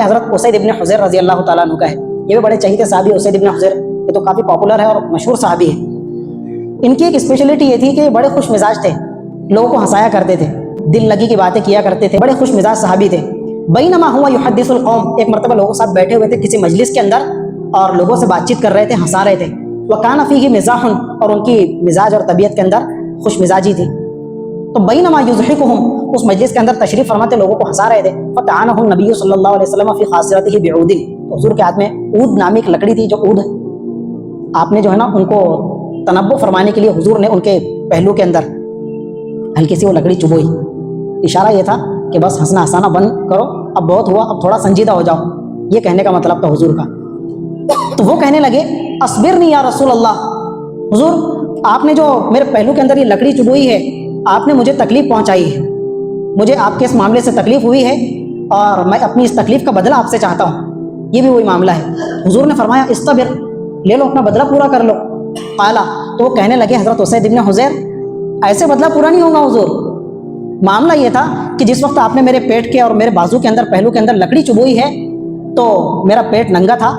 حضرت اسید ابن حضیر رضی اللہ تعالیٰ عنہ کا ہے. یہ بھی بڑے چہیتے صحابی اسید ابن حضیر, یہ تو کافی پاپولر ہے اور مشہور صحابی ہے. ان کی ایک اسپیشلٹی یہ تھی کہ یہ بڑے خوش مزاج تھے, لوگوں کو ہنسایا کرتے تھے, دل لگی کی باتیں کیا کرتے تھے, بڑے خوش مزاج صحابی تھے. بینما ہوا یحدث القوم, ایک مرتبہ لوگوں کے ساتھ بیٹھے ہوئے تھے کسی مجلس کے اندر اور لوگوں سے بات چیت کر رہے تھے, ہنسا رہے تھے. وکان فیہ مزاح, اور ان کی مزاج اور طبیعت کے اندر خوش مزاجی تھی. تو بینما یضحکہم, اس مجلس کے اندر تشریف فرماتے لوگوں کو ہنسا رہے تھے. فتعنہ النبی صلی اللہ علیہ وسلم فی خاصرتہ بعود, تو حضور کے ہاتھ میں عود نامی ایک لکڑی تھی, جو عود آپ نے جو ہے نا ان کو تنبہ فرمانے کے لیے حضور نے ان کے پہلو کے اندر ہلکی سی وہ لکڑی چبوئی. اشارہ یہ تھا کہ بس ہنسنا ہنسانا بند کرو, اب بہت ہوا, اب تھوڑا سنجیدہ ہو جاؤ, یہ کہنے کا مطلب تھا حضور کا. تو وہ کہنے لگے اصبرنی یا رسول اللہ, حضور آپ نے جو میرے پہلو کے اندر یہ لکڑی چبوئی ہے, آپ نے مجھے تکلیف پہنچائی ہے, مجھے آپ کے اس معاملے سے تکلیف ہوئی ہے اور میں اپنی اس تکلیف کا بدلہ آپ سے چاہتا ہوں. یہ بھی وہی معاملہ ہے. حضور نے فرمایا استبر, لے لو اپنا بدلہ پورا کر لو. قالا, تو وہ کہنے لگے حضرت اسید ابن حضیر ایسے بدلہ پورا نہیں ہوگا حضور, معاملہ یہ تھا کہ جس وقت آپ نے میرے پیٹ کے اور میرے بازو کے اندر پہلو کے اندر لکڑی چبوئی ہے تو میرا پیٹ ننگا تھا,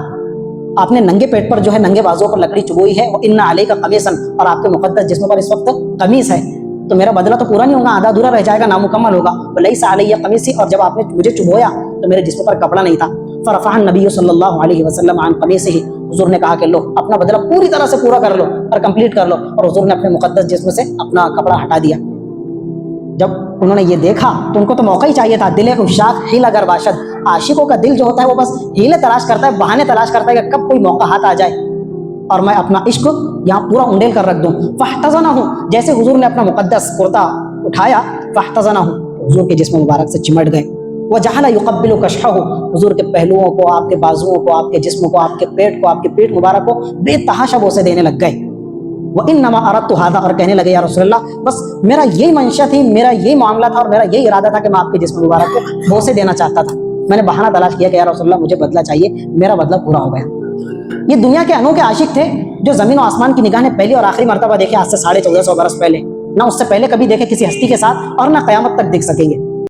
آپ نے ننگے پیٹ پر جو ہے ننگے بازو پر لکڑی چبوئی ہے. ان علیک قمیصا, اور آپ کے مقدس جسم پر اس وقت قمیص ہے, تو میرا بدلہ تو پورا نہیں ہوگا, آدھا ادھورا رہ جائے گا, نامکمل ہوگا. ولیس علی قمیصی, اور جب آپ نے مجھے چبویا تو میرے جسم پر کپڑا نہیں تھا. فرفع النبی صلی اللہ علیہ وسلم عن قمیصہ, حضور نے کہا کہ لو اپنا بدلہ پوری طرح سے پورا کر لو اور کمپلیٹ کر لو, اور حضور نے اپنے مقدس جسم سے اپنا کپڑا ہٹا دیا. جب انہوں نے یہ دیکھا تو ان کو تو موقع ہی چاہیے تھا. دل عشاق حیلہ گر باشد, عاشقوں کا دل جو ہوتا ہے وہ بس ہیلے تلاش کرتا ہے, بہانے تلاش کرتا ہے کہ کب کوئی موقع ہاتھ آ جائے اور میں اپنا عشق یہاں پورا انڈیل کر رکھ دوں. فاحتضنہ, جیسے حضور نے اپنا مقدس کرتا اٹھایا, فاحتضنہ, حضور کے جسم مبارک سے چمٹ گئے. وجعل یقبل کشحہ, حضور کے پہلوؤں کو, آپ کے بازوؤں کو, آپ کے جسم کو, آپ کے پیٹ کو, آپ کے پیٹ مبارک کو بے تحاشا بوسے دینے لگ گئے. وانما اردت هذا, اور کہنے لگے یا رسول اللہ بس میرا یہی منشا تھی, میرا یہی معاملہ تھا اور میرا یہی ارادہ تھا کہ میں آپ کے جسم مبارک کو بوسے دینا چاہتا تھا. میں نے بہانہ تلاش کیا کہ یا رسول اللہ مجھے بدلہ چاہیے, میرا بدلہ پورا ہو گیا. یہ دنیا کے انوکھے عاشق تھے جو زمین و آسمان کی نگاہ نے پہلی اور آخری مرتبہ دیکھے آج سے 1450 برس پہلے, نہ اس سے پہلے کبھی دیکھے کسی ہستی کے ساتھ اور نہ قیامت تک دیکھ سکیں گے.